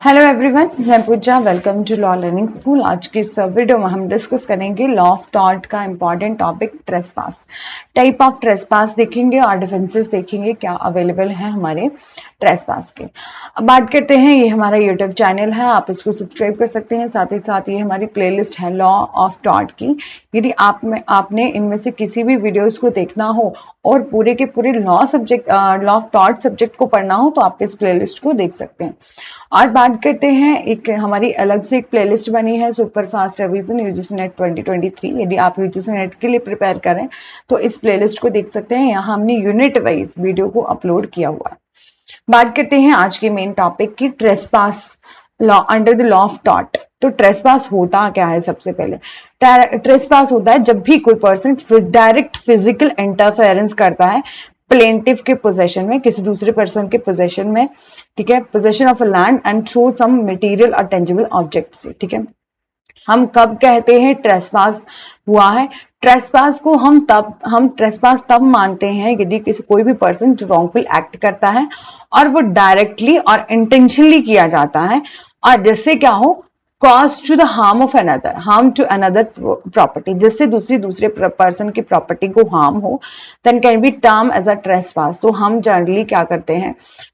Hello everyone, मैं Pooja. Welcome to law learning school. आज की इस वीडियो में हम डिस्कस करेंगे लॉ ऑफ टॉर्ट का important topic trespass. Type of trespass देखेंगे और डिफेंसेस देखेंगे क्या अवेलेबल है हमारे ट्रेसपास के। अब बात करते हैं, ये हमारा यूट्यूब चैनल है, आप इसको सब्सक्राइब कर सकते हैं। साथ ही साथ ये हमारी प्लेलिस्ट है लॉ ऑफ टॉर्ट की। यदि आपने इनमें से किसी भी वीडियोज को देखना हो और पूरे के पूरे लॉ ऑफ टॉर्ट सब्जेक्ट को पढ़ना हो तो आप इस प्लेलिस्ट को देख सकते हैं। और बात करते हैं, एक हमारी अलग से एक प्लेलिस्ट बनी है super fast revision UGC net 2023। यदि आप यूजीसी नेट के लिए प्रिपेयर करें तो इस प्लेलिस्ट को देख सकते हैं। यहाँ हमने यूनिट वाइज वीडियो को अपलोड किया हुआ है। बात करते हैं आज के मेन टॉपिक की, trespass law under the law of tort. तो ट्रेसपास होता क्या है? सबसे पहले ट्रेसपास होता है जब भी कोई पर्सन डायरेक्ट फिजिकल इंटरफेरेंस करता है प्लेंटिव के पोजेशन में, किसी दूसरे पर्सन के पोजेशन में, ठीक है, possession of a land and through some material और टेंजिबल ऑब्जेक्ट से। ठीक है, हम कब कहते हैं ट्रेसपास हुआ है? ट्रेसपास को हम ट्रेसपास तब मानते हैं यदि कोई भी पर्सन रॉन्गफुल एक्ट करता है और वो डायरेक्टली और इंटेंशनली किया जाता है, और जिससे क्या हो, cause to the harm to another property, जिससे दूसरे पर्सन की प्रॉपर्टी को हार्म हो, then can be term as a trespass. तो हम जनरली क्या करते हैं,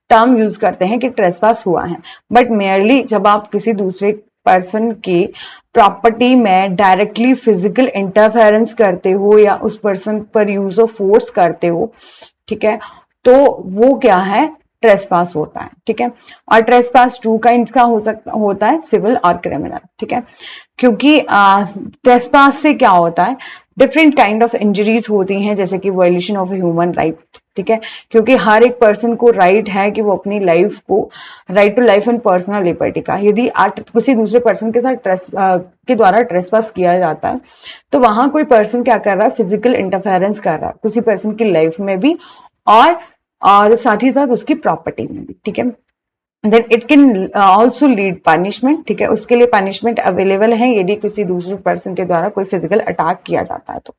टर्म यूज करते हैं कि ट्रेसपास हुआ है। बट मेयरली जब आप किसी दूसरे पर्सन की प्रॉपर्टी में डायरेक्टली फिजिकल इंटरफेरेंस करते हो या उस पर्सन पर यूज ऑफ फोर्स करते हो, ठीक है, तो वो क्या है, ट्रेसपास होता है। ठीक है, और ट्रेसपास टू काइंड्स का होता है, सिविल और क्रिमिनल। ठीक है, क्योंकि ट्रेसपास से क्या होता है, डिफरेंट काइंड ऑफ इंजरीज होती हैं, जैसे कि वायलेशन ऑफ ह्यूमन राइट। ठीक है, क्योंकि हर एक पर्सन को राइट है कि वो अपनी लाइफ को, right to life and personal liberty का, यदि किसी दूसरे पर्सन के साथ के द्वारा ट्रेसपास किया जाता है तो वहां कोई पर्सन क्या कर रहा है, फिजिकल इंटरफेरेंस कर रहा है किसी पर्सन की लाइफ में भी और साथ ही साथ उसकी प्रॉपर्टी में भी। ठीक है, then it can also lead punishment. ठीक है, उसके लिए पनिशमेंट अवेलेबल है यदि किसी दूसरे पर्सन के द्वारा कोई फिजिकल अटैक किया जाता है तो।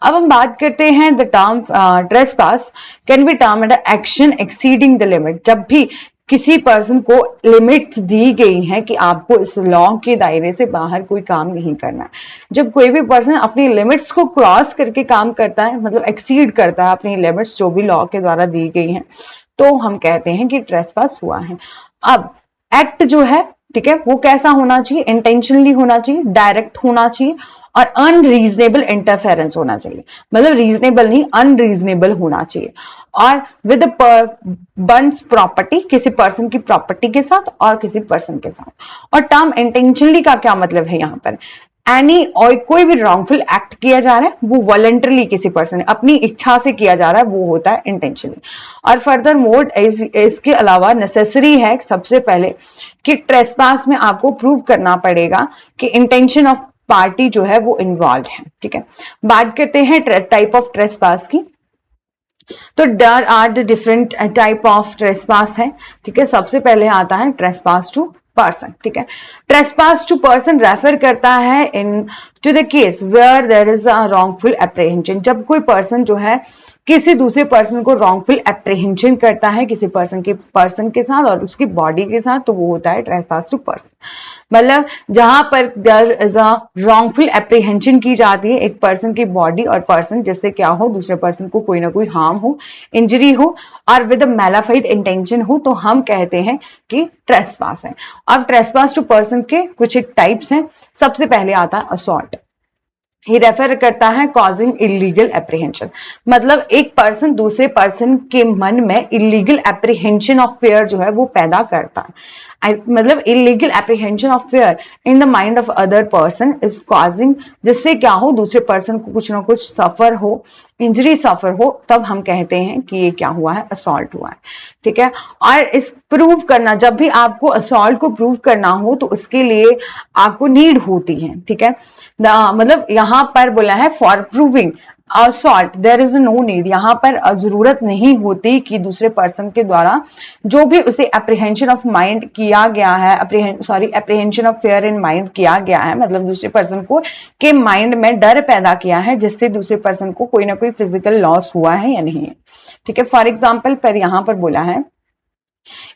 अब हम बात करते हैं, the term trespass can be term and action exceeding the limit. जब भी किसी पर्सन को लिमिट्स दी गई हैं कि आपको इस लॉ के दायरे से बाहर कोई काम नहीं करना है, जब कोई भी पर्सन अपनी लिमिट्स को क्रॉस करके काम करता है, मतलब एक्सीड करता है अपनी लिमिट्स जो भी लॉ के द्वारा दी गई हैं, तो हम कहते हैं कि ट्रेसपास हुआ है। अब एक्ट जो है, ठीक है, वो कैसा होना चाहिए, इंटेंशनली होना चाहिए, डायरेक्ट होना चाहिए और अनरीजनेबल इंटरफेरेंस होना चाहिए। मतलब रीजनेबल नहीं, अनरीजनेबल होना चाहिए, और विद बंस प्रॉपर्टी, किसी पर्सन की प्रॉपर्टी के साथ और किसी पर्सन के साथ। और टर्म इंटेंशनली का क्या मतलब है, यहां पर एनी और कोई भी रॉन्गफुल एक्ट किया जा रहा है वो वॉलंटरली किसी पर्सन ने अपनी इच्छा से किया जा रहा है, वो होता है इंटेंशनली। और फर्दर मोड इसके अलावा नेसेसरी है सबसे पहले कि ट्रेसपास में आपको प्रूव करना पड़ेगा कि इंटेंशन ऑफ पार्टी जो है वो इन्वॉल्व है। ठीक है, बात करते हैं टाइप ऑफ ट्रेसपास की। तो there are the different type of trespass है। ठीक है, सबसे पहले आता है ट्रेसपास टू पर्सन। ठीक है, ट्रेसपास टू पर्सन रेफर करता है into the case where there is a wrongful apprehension. जब कोई पर्सन जो है किसी दूसरे पर्सन को रॉन्गफुल एप्रीहेंशन करता है किसी पर्सन के साथ और उसकी बॉडी के साथ, तो वो होता है ट्रेसपास टू पर्सन। मतलब जहां पर there is a wrongful apprehension की जाती है एक पर्सन की बॉडी और पर्सन, जिससे क्या हो, दूसरे पर्सन को कोई ना कोई हार्म हो, इंजरी हो और विद मैलाफाइड इंटेंशन हो, तो हम कहते हैं कि ट्रेसपास है। अब ट्रेसपास टू पर्सन के कुछ एक टाइप्स हैं। सबसे पहले आता है असॉल्ट। ही रेफर करता है कॉजिंग इलीगल एप्रीहेंशन। मतलब एक पर्सन दूसरे पर्सन के मन में इलीगल एप्रीहेंशन ऑफ फेयर जो है वो पैदा करता है। मतलब illegal apprehension of fair in the mind of other person is causing, जिससे क्या हो, दूसरे पर्सन को कुछ ना कुछ सफर हो, इंजरी सफर हो, तब हम कहते हैं कि ये क्या हुआ है, असॉल्ट हुआ है। ठीक है, और इस प्रूव करना, जब भी आपको असॉल्ट को प्रूव करना हो तो उसके लिए आपको नीड होती है। ठीक है, मतलब यहां पर बोला है for proving assault there is no need. यहां पर जरूरत नहीं होती कि दूसरे पर्सन के द्वारा जो भी उसे एप्रीहेंशन ऑफ माइंड किया गया है, apprehension of fair in mind किया गया है, मतलब दूसरे पर्सन को के माइंड में डर पैदा किया है जिससे दूसरे पर्सन को कोई ना कोई फिजिकल लॉस हुआ है या नहीं है। ठीक है, फॉर एग्जाम्पल पर यहां पर बोला है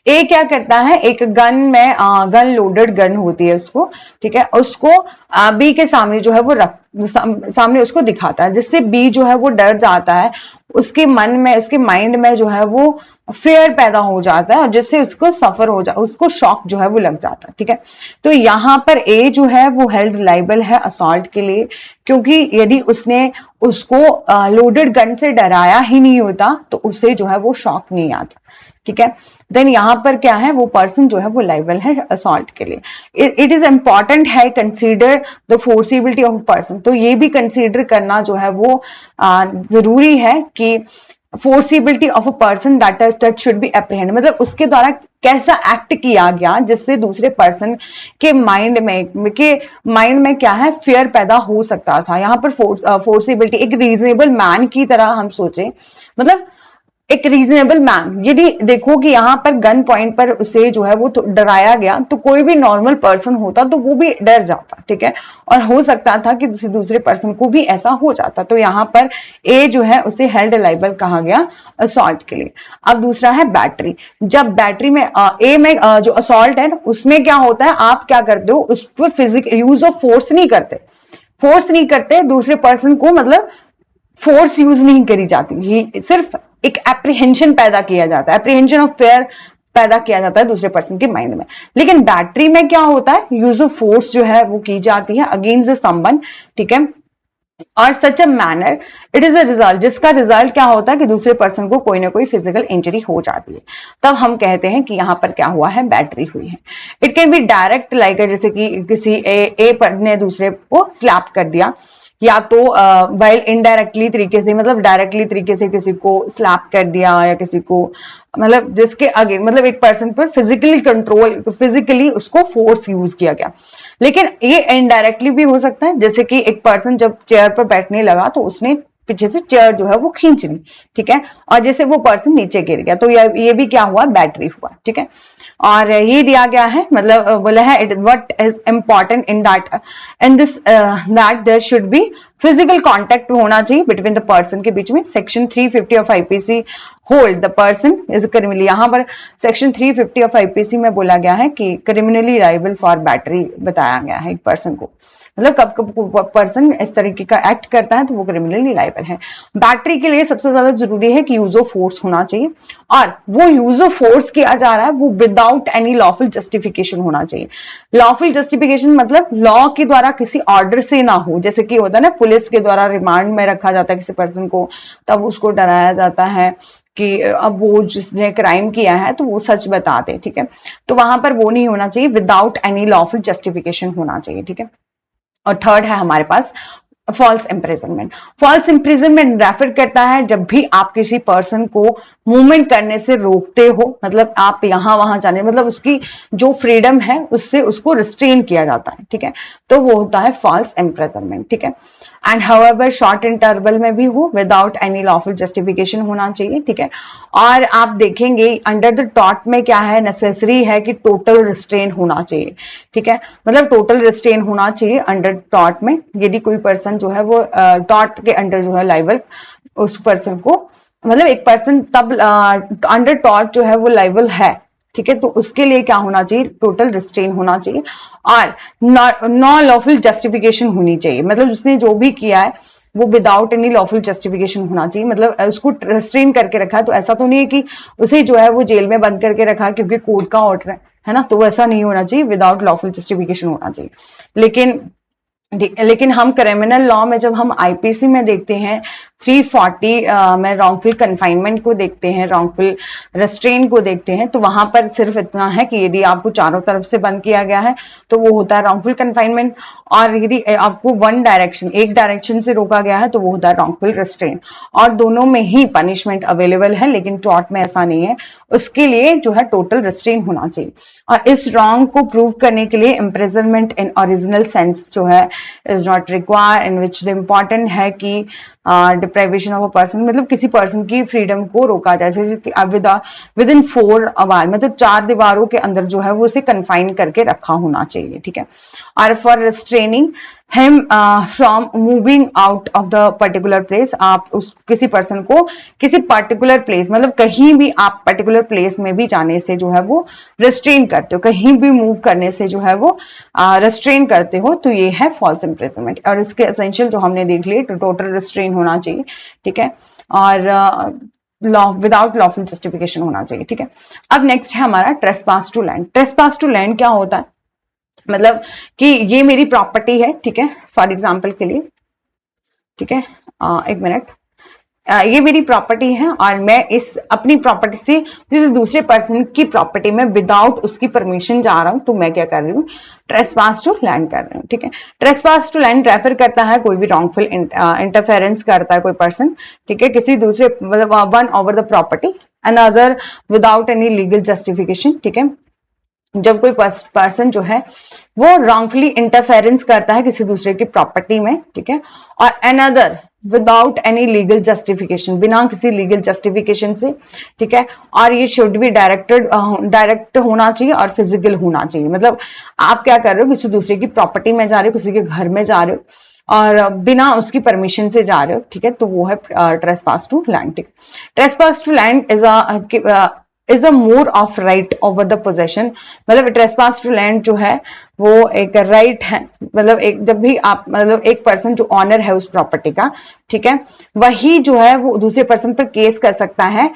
ए क्या करता है, एक गन में गन लोडेड गन होती है उसको, ठीक है, उसको बी के सामने जो है वो रख सामने उसको दिखाता है, जिससे बी जो है वो डर जाता है, उसके मन में उसके माइंड में जो है वो फेयर पैदा हो जाता है और जिससे उसको सफर हो जा उसको शॉक जो है वो लग जाता है, ठीक है। तो यहां पर ए जो है वो हेल्ड लाइबल है असॉल्ट के लिए, क्योंकि यदि उसने उसको लोडेड गन से डराया ही नहीं होता तो उसे जो है वो शॉक नहीं आता, ठीक है। देन यहां पर क्या है, वो पर्सन जो है वो लाइबल है असॉल्ट के लिए। इट इज इंपॉर्टेंट है कंसीडर द फोर्सिबिलिटी ऑफ पर्सन, तो ये भी कंसीडर करना जो है वो जरूरी है कि forcibility of a person that should be apprehend, मतलब उसके द्वारा कैसा एक्ट किया गया जिससे दूसरे पर्सन के माइंड में क्या है, फियर पैदा हो सकता था। यहाँ पर फोर्सिबिलिटी एक रीजनेबल मैन की तरह हम सोचे, मतलब एक रीजनेबल मैन, यदि देखो कि यहाँ पर गन पॉइंट पर उसे जो है वो डराया गया तो कोई भी नॉर्मल पर्सन होता तो वो भी डर जाता, ठीक है, और हो सकता था कि दूसरे पर्सन को भी ऐसा हो जाता। तो यहाँ पर ए जो है उसे हेल्ड लाइबल कहा गया असॉल्ट के लिए। अब दूसरा है बैटरी। जब बैटरी में ए में जो असॉल्ट है उसमें क्या होता है, आप क्या करते हो, उस पर फिजिकल यूज ऑफ फोर्स नहीं करते दूसरे पर्सन को, मतलब फोर्स यूज नहीं करी जाती, सिर्फ एक एप्रीहेंशन पैदा किया जाता है, एप्रीहेंशन ऑफ फेयर पैदा किया जाता है दूसरे पर्सन के माइंड में। लेकिन बैटरी में क्या होता है, यूज ऑफ फोर्स जो है वो की जाती है अगेंस्ट समवन, ठीक है, और such a manner it is a result, जिसका रिजल्ट क्या होता है कि दूसरे पर्सन को कोई ना कोई फिजिकल इंजरी हो जाती है, तब हम कहते हैं कि यहां पर क्या हुआ है, बैटरी हुई है। It can be direct like जैसे कि किसी ए पर ने दूसरे को स्लैप कर दिया, या तो वाइल इनडायरेक्टली तरीके से, मतलब डायरेक्टली तरीके से किसी को स्लैप कर दिया, या किसी को मतलब जिसके आगे मतलब एक पर्सन पर फिजिकली उसको फोर्स यूज किया गया। लेकिन ये इनडायरेक्टली भी हो सकता है, जैसे कि एक पर्सन जब चेयर पर बैठने लगा तो उसने पीछे से चेयर जो है वो खींच ली, ठीक है, और जैसे वो पर्सन नीचे गिर गया, तो ये भी क्या हुआ, बैटरी हुआ, ठीक है। और ये दिया गया है, मतलब बोला है it what is important in this that there should be physical contact होना चाहिए बिटवीन द पर्सन के बीच में। Section 350 of IPC hold the person is criminally, यहां पर सेक्शन 350 ऑफ आईपीसी में बोला गया है कि क्रिमिनली लाइबल फॉर बैटरी बताया गया है एक पर्सन को, मतलब कब कब पर्सन इस तरीके का एक्ट करता है तो वो क्रिमिनली लाइबल है। बैटरी के लिए सबसे ज्यादा जरूरी है कि यूज ऑफ फोर्स होना चाहिए, और वो यूज ऑफ फोर्स किया जा रहा है वो विदाउट एनी लॉफुल जस्टिफिकेशन होना चाहिए। लॉफुल जस्टिफिकेशन मतलब लॉ के द्वारा किसी ऑर्डर से ना हो, जैसे कि होता है ना पुलिस के द्वारा रिमांड में रखा जाता है किसी पर्सन को, तब उसको डराया जाता है कि अब वो जिसने क्राइम किया है तो वो सच बता दे, ठीक है, तो वहां पर वो नहीं होना चाहिए, विदाउट एनी लॉफुल जस्टिफिकेशन होना चाहिए, ठीक है। और थर्ड है हमारे पास false imprisonment. False imprisonment refer करता है जब भी आप किसी पर्सन को मूवमेंट करने से रोकते हो, मतलब आप यहां वहां जाने, मतलब उसकी जो फ्रीडम है उससे उसको रिस्ट्रेन किया जाता है, ठीक है, तो वो होता है फॉल्स इंप्रिजनमेंट, ठीक है। एंड हाउएवर शॉर्ट इंटरवल में भी हो विदाउट एनी लॉफुल जस्टिफिकेशन होना चाहिए, ठीक है। और आप देखेंगे अंडर द टॉट में क्या है, नेसेसरी है कि टोटल रिस्ट्रेन होना चाहिए, ठीक है, मतलब टोटल रिस्ट्रेन होना चाहिए अंडर टॉट में। यदि कोई पर्सन जो है वो टॉट के अंडर जो है लाइबल, उस पर्सन को, मतलब एक पर्सन तब अंडर टॉट जो है वो लाइबल है, ठीक है, तो उसके लिए क्या होना चाहिए, टोटल रिस्ट्रेन होना चाहिए, और नॉन लॉफुल जस्टिफिकेशन होनी चाहिए, मतलब उसने जो भी किया है वो विदाउट एनी लॉफुल जस्टिफिकेशन होना चाहिए, मतलब उसको रिस्ट्रेन करके रखा है, तो ऐसा तो नहीं है कि उसे जो है वो जेल में बंद करके रखा है क्योंकि कोर्ट का ऑर्डर है ना, तो वैसा नहीं होना चाहिए, विदाउट लॉफुल जस्टिफिकेशन होना चाहिए। लेकिन हम क्रिमिनल लॉ में जब हम आईपीसी में देखते हैं 340 में रॉन्गफुल कन्फाइनमेंट को देखते हैं, रॉन्गफुल रेस्ट्रेन को देखते हैं, तो वहां पर सिर्फ इतना है कि यदि आपको चारों तरफ से बंद किया गया है तो वो होता है रॉन्गफुल कन्फाइनमेंट, और यदि आपको एक डायरेक्शन से रोका गया है तो वो होता है रॉन्गफुल रेस्ट्रेन, और दोनों में ही पनिशमेंट अवेलेबल है, लेकिन टॉर्ट में ऐसा नहीं है, उसके लिए जो है टोटल रेस्ट्रेन होना चाहिए। और इस रॉन्ग को प्रूव करने के लिए इम्प्रिजनमेंट इन ओरिजिनल सेंस जो है is not require, in which the important है कि डिप्राइवेशन ऑफ अ पर्सन, मतलब किसी पर्सन की फ्रीडम को रोका जाए, जैसे कि विद इन 4 आवर, मतलब 4 दीवारों के अंदर जो है वो उसे कन्फाइन करके रखा होना चाहिए, ठीक है। और for restraining him from moving out of the particular place. आप उस किसी पर्सन को किसी पर्टिकुलर प्लेस, मतलब कहीं भी आप पर्टिकुलर प्लेस में भी जाने से जो है वो रेस्ट्रेन करते हो, कहीं भी मूव करने से जो है वो रेस्ट्रेन करते हो, तो ये है फॉल्स इम्प्रिजनमेंट। और इसके एसेंशियल जो हमने देख लिए, तो टोटल रेस्ट्रेन होना चाहिए, ठीक है, और लॉ विदाउट लॉफुल जस्टिफिकेशन होना चाहिए, ठीक है। अब नेक्स्ट है हमारा trespass to land. Trespass to land क्या होता है, मतलब कि ये मेरी प्रॉपर्टी है, ठीक है, फॉर एग्जाम्पल के लिए, ठीक है, एक मिनट, ये मेरी प्रॉपर्टी है और मैं इस अपनी प्रॉपर्टी से किसी दूसरे पर्सन की प्रॉपर्टी में विदाउट उसकी परमिशन जा रहा हूं, तो मैं क्या कर रही हूँ, ट्रेसपास टू लैंड कर रही हूँ, ठीक है। ट्रेसपास टू लैंड रेफर करता है कोई भी रॉन्गफुल इंटरफेरेंस करता है कोई पर्सन, ठीक है, किसी दूसरे, मतलब one over the property another without any legal justification, ठीक है। जब कोई पर्सन जो है वो रॉन्गफुली इंटरफेरेंस करता है किसी दूसरे की प्रॉपर्टी में, ठीक है, और another without any legal justification, बिना किसी लीगल जस्टिफिकेशन से, ठीक है, और ये शुड बी डायरेक्ट होना चाहिए और फिजिकल होना चाहिए। मतलब आप क्या कर रहे हो, किसी दूसरे की प्रॉपर्टी में जा रहे हो, किसी के घर में जा रहे हो और बिना उसकी परमिशन से जा रहे हो, ठीक है, तो वो है ट्रेसपास टू लैंड, ठीक। Trespass to land is a more of right over the possession. मतलब ट्रेसपास टू लैंड जो है वो एक राइट है, मतलब एक जब भी आप, मतलब एक पर्सन जो ऑनर है उस प्रॉपर्टी का, ठीक है, वही जो है वो दूसरे पर्सन पर केस कर सकता है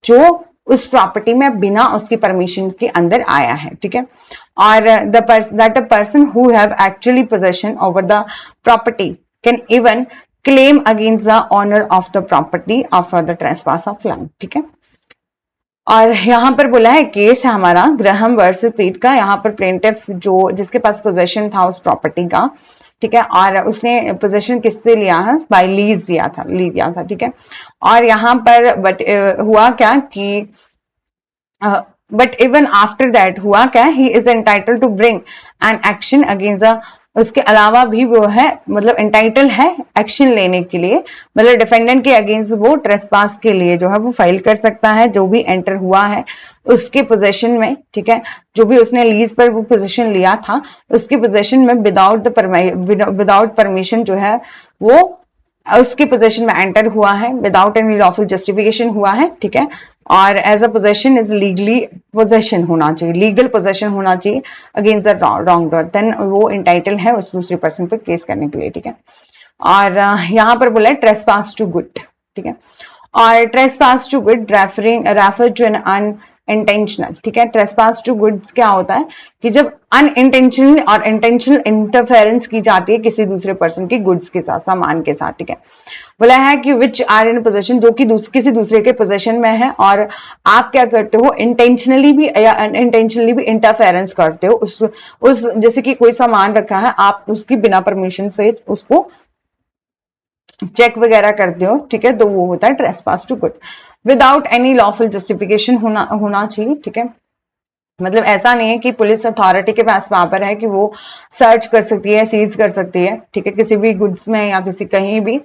जो उस प्रॉपर्टी में बिना उसकी परमिशन के अंदर आया है, ठीक है। और that a person who have actually possession over the property can even claim against the owner of the property of the trespass of land, ठीक है। और यहाँ पर बोला है केस है हमारा ग्राहम वर्सेस पीट का। यहाँ पर प्लेंटिफ जो जिसके पास पोजेशन था उस प्रॉपर्टी का, ठीक है, और उसने पोजेशन किससे लिया है, बाय लीज लिया था, ठीक है। और यहाँ पर बट हुआ क्या कि बट इवन आफ्टर दैट हुआ क्या, he is entitle to bring an action against the, उसके अलावा भी वो है, मतलब एंटाइटल है एक्शन लेने के लिए, मतलब डिफेंडेंट के अगेंस्ट वो ट्रेसपास के लिए जो है वो फाइल कर सकता है, जो भी एंटर हुआ है उसके पोजेशन में, ठीक है, जो भी उसने लीज पर वो पोजेशन लिया था उसके पोजेशन में विदाउट परमिशन जो है वो उसके पोजेशन में एंटर हुआ है, विदाउट एनी लॉफुल जस्टिफिकेशन हुआ है, ठीक है। और as a possession is legally possession होना चाहिए, लीगल पोजेशन होना चाहिए अगेंस्ट द रॉन्गडर, देन वो इंटाइटल है उस दूसरे पर्सन पर केस करने के लिए, ठीक है। और यहाँ पर बोला है ट्रेसपास टू गुड, ठीक है। और trespass to good refer to an intentional, ठीक है। ट्रेसपास टू गुड्स क्या होता है कि जब अनइंटेंशनल और इंटेंशनल इंटरफेरेंस की जाती है किसी दूसरे पर्सन की गुड्स के साथ, सामान के साथ, ठीक है। बोला है कि विच आर इन पोजेशन, जो कि किसी दूसरे के पोजेशन में है और आप क्या करते हो, इंटेंशनली भी या अनइंटेंशनली भी इंटरफेरेंस करते हो उस जैसे कि कोई सामान रखा है, आप उसकी बिना परमिशन से उसको चेक वगैरह करते हो, ठीक है, तो वो होता है trespass to good. Without any lawful justification होना चाहिए, ठीक है। मतलब ऐसा नहीं है कि पुलिस अथॉरिटी के पास पावर है कि वो सर्च कर सकती है, सीज कर सकती है, ठीक है, किसी भी गुड्स में या किसी कहीं भी,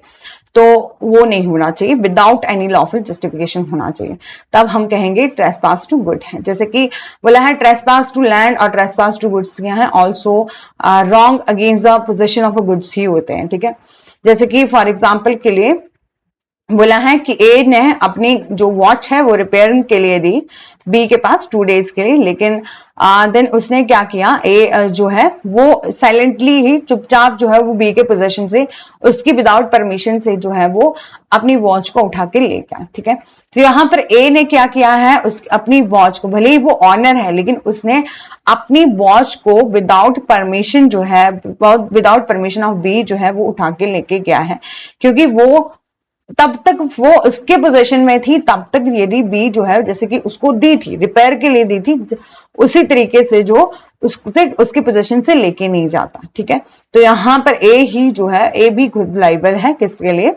तो वो नहीं होना चाहिए, विदाउट एनी लॉफुल जस्टिफिकेशन होना चाहिए, तब हम कहेंगे ट्रेसपास टू गुड है। जैसे कि बोला है ट्रेसपास टू लैंड और ट्रेसपास टू गुड्स क्या है, also wrong against the possession of a goods ही होते हैं, ठीक है। जैसे कि फॉर एग्जाम्पल के लिए बोला है कि ए ने अपनी जो वॉच है वो रिपेयरिंग के लिए दी बी के पास 2 डेज के लिए, लेकिन देन उसने क्या किया, ए जो है वो साइलेंटली ही चुपचाप जो है वो बी के पोजेशन से उसकी विदाउट परमिशन से जो है वो अपनी वॉच को उठा के ले गया, ठीक है। तो यहाँ पर ए ने क्या किया है, उस अपनी वॉच को, भले ही वो ऑनर है लेकिन उसने अपनी वॉच को विदाउट परमिशन जो है, विदाउट परमिशन ऑफ बी जो है वो उठा के लेके गया है, क्योंकि वो तब तक वो उसके पोजीशन में थी, तब तक यदि बी जो है जैसे कि उसको दी थी, रिपेयर के लिए दी थी, उसी तरीके से जो उससे उसके पोजीशन से लेके नहीं जाता, ठीक है। तो यहां पर ए ही जो है, ए भी खुद लाइबल है किसके लिए,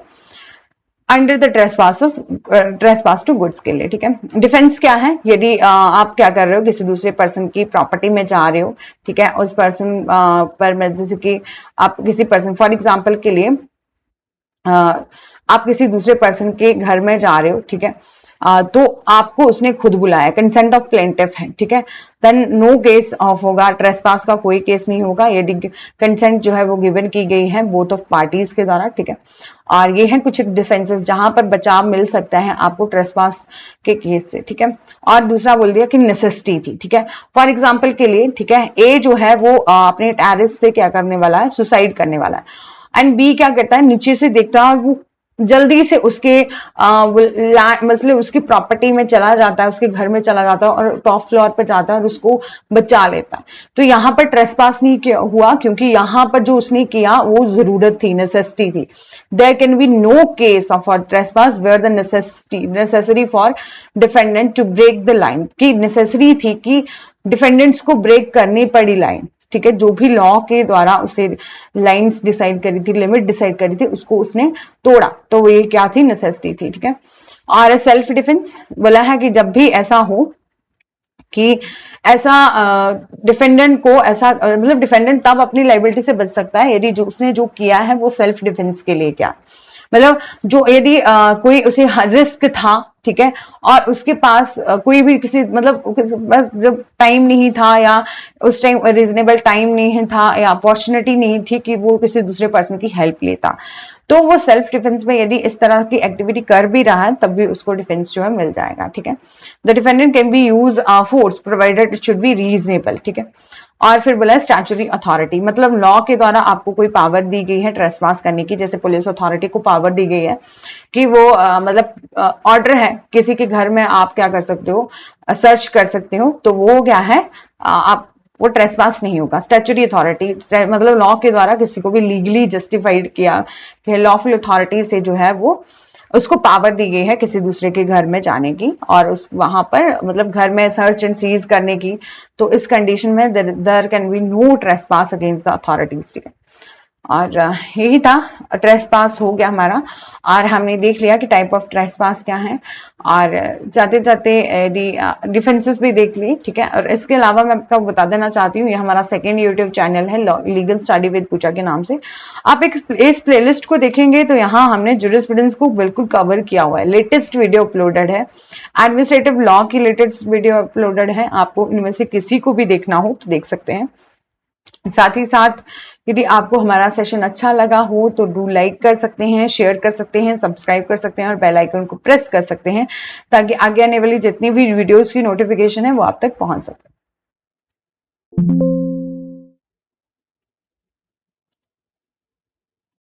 under the trespass to goods के लिए, ठीक है। डिफेंस क्या है, यदि आप क्या कर रहे हो, किसी दूसरे पर्सन की प्रॉपर्टी में जा रहे हो, ठीक है, उस पर्सन पर जैसे कि आप किसी पर्सन, फॉर एग्जाम्पल के लिए आप किसी दूसरे पर्सन के घर में जा रहे हो, ठीक है, तो आपको उसने खुद बुलाया, कंसेंट ऑफ प्लेंटिफ है, ठीक है, देन नो केस ऑफ होगा, ट्रेसपास का कोई केस नहीं होगा यदि कंसेंट जो है वो गिवन की गई है बोथ ऑफ पार्टीज के द्वारा, ठीक है। और ये है कुछ डिफेंसेस जहां पर बचाव मिल सकता है आपको ट्रेसपास के केस से, ठीक है। और दूसरा बोल दिया कि नेसेसिटी थी, ठीक है। फॉर एग्जाम्पल के लिए, ठीक है, ए जो है वो अपने टेरेस से क्या करने वाला है, सुसाइड करने वाला है, एंड बी क्या करता है, नीचे से देखता है और वो जल्दी से उसके मतलब उसकी प्रॉपर्टी में चला जाता है, उसके घर में चला जाता है और टॉप फ्लोर पर जाता है और उसको बचा लेता है। तो यहां पर ट्रेसपास नहीं हुआ क्योंकि यहां पर जो उसने किया वो जरूरत थी, नेसेसिटी थी। There can be no case of trespass where the necessary for defendant to break the line, की नेसेसरी थी कि डिफेंडेंट्स को ब्रेक करनी पड़ी लाइन, ठीक है, जो भी लॉ के द्वारा उसे लाइंस डिसाइड करी थी, लिमिट डिसाइड करी थी, उसको उसने तोड़ा, तो ये क्या थी, नेसेसिटी थी, ठीक है। और सेल्फ डिफेंस बोला है कि जब भी ऐसा हो कि ऐसा डिफेंडेंट को ऐसा मतलब डिफेंडेंट तब अपनी लाइबिलिटी से बच सकता है यदि जो उसने जो किया है वो सेल्फ डिफेंस के लिए क्या, मतलब जो यदि कोई उसे रिस्क था, ठीक है, और उसके पास कोई भी किसी मतलब बस जब टाइम नहीं था या उस टाइम रीजनेबल टाइम नहीं था या अपॉर्चुनिटी नहीं थी कि वो किसी दूसरे पर्सन की हेल्प लेता, तो वो सेल्फ डिफेंस में यदि इस तरह की एक्टिविटी कर भी रहा है तब भी उसको डिफेंस जो है मिल जाएगा, ठीक है। The defendant can be use force provided it should be reasonable, ठीक है। और फिर बोला स्टैच्यूटरी अथॉरिटी, मतलब लॉ के द्वारा आपको कोई पावर दी गई है ट्रेसपास करने की, जैसे पुलिस अथॉरिटी को पावर दी गई है कि वो मतलब ऑर्डर है किसी के घर में आप क्या कर सकते हो, सर्च कर सकते हो, तो वो क्या है, आप वो ट्रेसपास नहीं होगा। स्टैच्यूटरी अथॉरिटी मतलब लॉ के द्वारा किसी को भी लीगली जस्टिफाइड किया कि लॉफुल अथॉरिटी से जो है वो उसको पावर दी गई है किसी दूसरे के घर में जाने की और उस वहां पर मतलब घर में सर्च एंड सीज करने की, तो इस कंडीशन में there can be no trespass against the authorities, ठीक है। और यही था, ट्रेसपास हो गया हमारा और हमने देख लिया कि टाइप ऑफ ट्रेसपास क्या है और जाते जाते डिफेंसेस भी देख ली, ठीक है। और इसके अलावा मैं आपको बता देना चाहती हूँ, ये हमारा सेकेंड यूट्यूब चैनल है लीगल स्टडी विद पूजा के नाम से। आप इस प्लेलिस्ट को देखेंगे तो यहाँ हमने जुरिस्प्रूडेंस को बिल्कुल कवर किया हुआ है, लेटेस्ट वीडियो अपलोडेड है, एडमिनिस्ट्रेटिव लॉ की लेटेस्ट वीडियो अपलोडेड है, आपको इनमें से किसी को भी देखना हो तो देख सकते हैं। साथ ही साथ यदि आपको हमारा सेशन अच्छा लगा हो तो डू लाइक कर सकते हैं, शेयर कर सकते हैं, सब्सक्राइब कर सकते हैं और बेल आइकन को प्रेस कर सकते हैं ताकि आगे आने वाली जितनी भी वीडियोस की नोटिफिकेशन है वो आप तक पहुंच सके।